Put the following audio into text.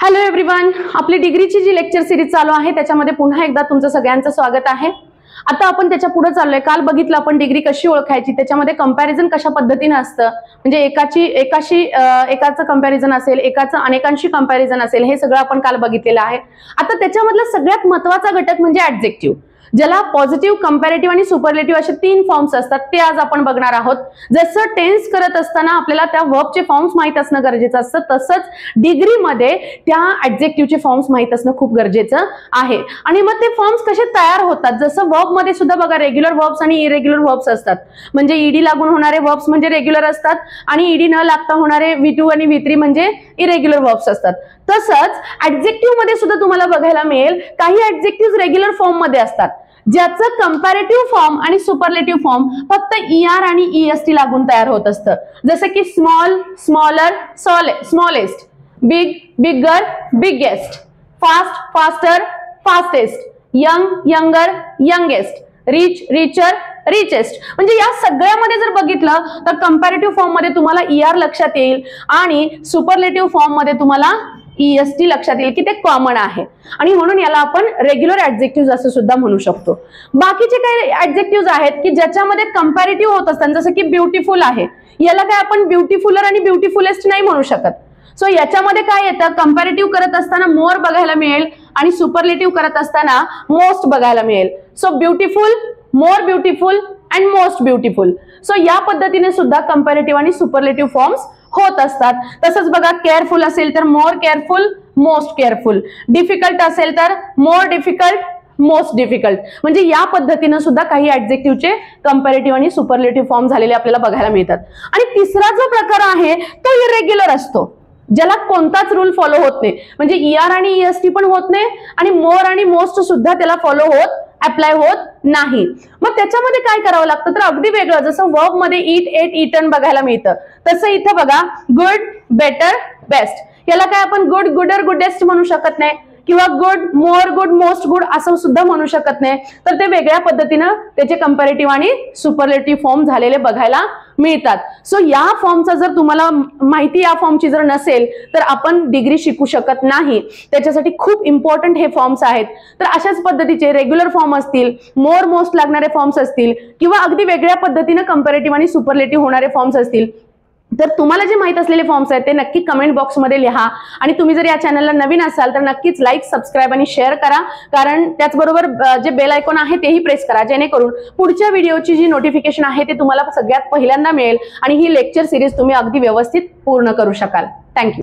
Hello everyone, आपली डिग्रीची जी lecture series चालू आहे त्याच्यामध्ये पुन्हा एकदा तुमचं सगळ्यांचं स्वागत आहे। आता आपण त्याच्या पुढे चाललोय। काल बघितलं आपण डिग्री कशी ओळखायची, त्याच्यामध्ये कंपॅरिझन कशा पद्धतीने असतं, म्हणजे एकाचं कंपॅरिझन असेल, एकाचं अनेकांशी कंपॅरिझन असेल, हे सगळं आपण काल बघितलेलं आहे। आता त्याच्यामधला सगळ्यात महत्त्वाचा घटक म्हणजे ऍडजेक्टिव्ह, ज्याला पॉझिटिव्ह, कंपॅरेटिव्ह आणि सुपरलेटिव्ह असे 3 फॉर्म्स असतात, ते आज आपण बघणार आहोत। जसं टेन्स करत असताना आपल्याला त्या वर्बचे फॉर्म्स माहित असणं गरजेचं असतं, तसंच डिग्रीमध्ये त्या ऍडजेक्टिव्हचे फॉर्म्स माहित असणं खूप गरजेचं आहे। आणि मग ते फॉर्म्स कसे तयार होतात, जसं वर्ब मध्ये सुद्धा बघा रेग्युलर वर्ब्स आणि इरेग्युलर वर्ब्स असतात। म्हणजे ईडी लागून होणारे वर्ब्स म्हणजे रेग्युलर असतात आणि ईडी न लागता होणारे V2 आणि V3 म्हणजे इरेग्युलर वर्ब्स असतात। तसंच ऍडजेक्टिव्ह मध्ये सुद्धा तुम्हाला बघायला मिळेल काही ऍडजेक्टिव्ह रेग्युलर फॉर्म मध्ये असतात, ज्याचं कंपॅरेटिव्ह फॉर्म आणि सुपरलेटिव्ह फॉर्म फक्त ER आणि EST लागून तयार होत असतं। जसं की small, smaller, smallest, big, bigger, biggest, fast, faster, fastest, young, younger, youngest, rich, richer, richest. म्हणजे या सगळ्यामध्ये जर बघितलं तर कंपॅरेटिव्ह फॉर्म मध्ये तुम्हाला ER लक्षात येईल आणि सुपरलेटिव्ह फॉर्म मध्ये तुम्हाला EST लक्षात येईल की ते कॉमन आहे, आणि म्हणून याला आपण रेग्युलर ऍडजेक्टिव्ह असं सुद्धा म्हणू शकतो। बाकीचे काही ऍडजेक्टिव्ह आहेत की ज्याच्यामध्ये कंपॅरेटिव्ह होत असतात, जसं की ब्युटिफुल आहे, याला काय आपण ब्युटिफुलर आणि ब्युटिफुलेस्ट नाही म्हणू शकत। सो याच्यामध्ये काय येतं, कंपॅरेटिव्ह करत असताना मोर बघायला मिळेल आणि सुपरलेटिव्ह करत असताना मोस्ट बघायला मिळेल। So beautiful, more beautiful and most beautiful. So या पद्धतीने सुद्धा कंपॅरेटिव्ह आणि सुपरलेटिव्ह फॉर्म्स होत असतात। तसंच बघा केअरफुल असेल तर मोर केअरफुल, मोस्ट केअरफुल, डिफिकल्ट असेल तर मोर डिफिकल्ट, मोस्ट डिफिकल्ट। म्हणजे या पद्धतीने सुद्धा काही ऍडजेक्टिव्हचे कंपॅरेटिव्ह आणि सुपरलेटिव्ह फॉर्म झालेले आपल्याला बघायला मिळतात। आणि तिसरा जो प्रकार आहे तो इरेग्युलर असतो, ज्याला कोणताच रूल फॉलो होत नाही, म्हणजे ER आणि EST पण होत नाही आणि मोर आणि मोस्ट सुद्धा त्याला फॉलो होत, अप्लाय होत नाही। मग त्याच्यामध्ये काय करावं लागतं तर अगदी वेगळं, जसं वर्ब मध्ये ईट, एट, ईटन बघायला मिळतं, तसं इथं बघा गुड, बेटर, बेस्ट। याला काय आपण गुड, गुडर, गुडेस्ट म्हणू शकत नाही, किंवा good, more good, most good असं सुद्धा म्हणू शकत नाही। तर ते वेगळ्या पद्धतीनं त्याचे कंपॅरेटिव्ह आणि सुपरलेटिव्ह फॉर्म झालेले बघायला मिळतात। सो या फॉर्मचा जर तुम्हाला माहिती या फॉर्मची जर नसेल तर आपण डिग्री शिकू शकत नाही। त्याच्यासाठी खूप इम्पॉर्टंट हे फॉर्म्स आहेत। तर अशाच पद्धतीचे रेग्युलर फॉर्म असतील, मोर, मोस्ट लागणारे फॉर्म्स असतील, किंवा अगदी वेगळ्या पद्धतीने कंपॅरेटिव्ह आणि सुपरलेटिव्ह होणारे फॉर्म्स असतील, तर तुम्हाला जे माहित असलेले फॉर्म्स आहेत ते नक्की कमेंट बॉक्स मध्ये लिहा। आणि तुम्ही जर या चॅनलला नवीन असाल तर नक्कीच लाईक, सबस्क्राईब आणि शेअर करा, कारण त्याचबरोबर जे बेल आयकॉन आहे तेही प्रेस करा, जेणेकरून पुढच्या व्हिडिओची जी नोटिफिकेशन आहे ते तुम्हाला सगळ्यात पहिल्यांदा मिळेल आणि ही लेक्चर सिरीज तुम्ही अगदी व्यवस्थित पूर्ण करू शकाल। थँक्यू।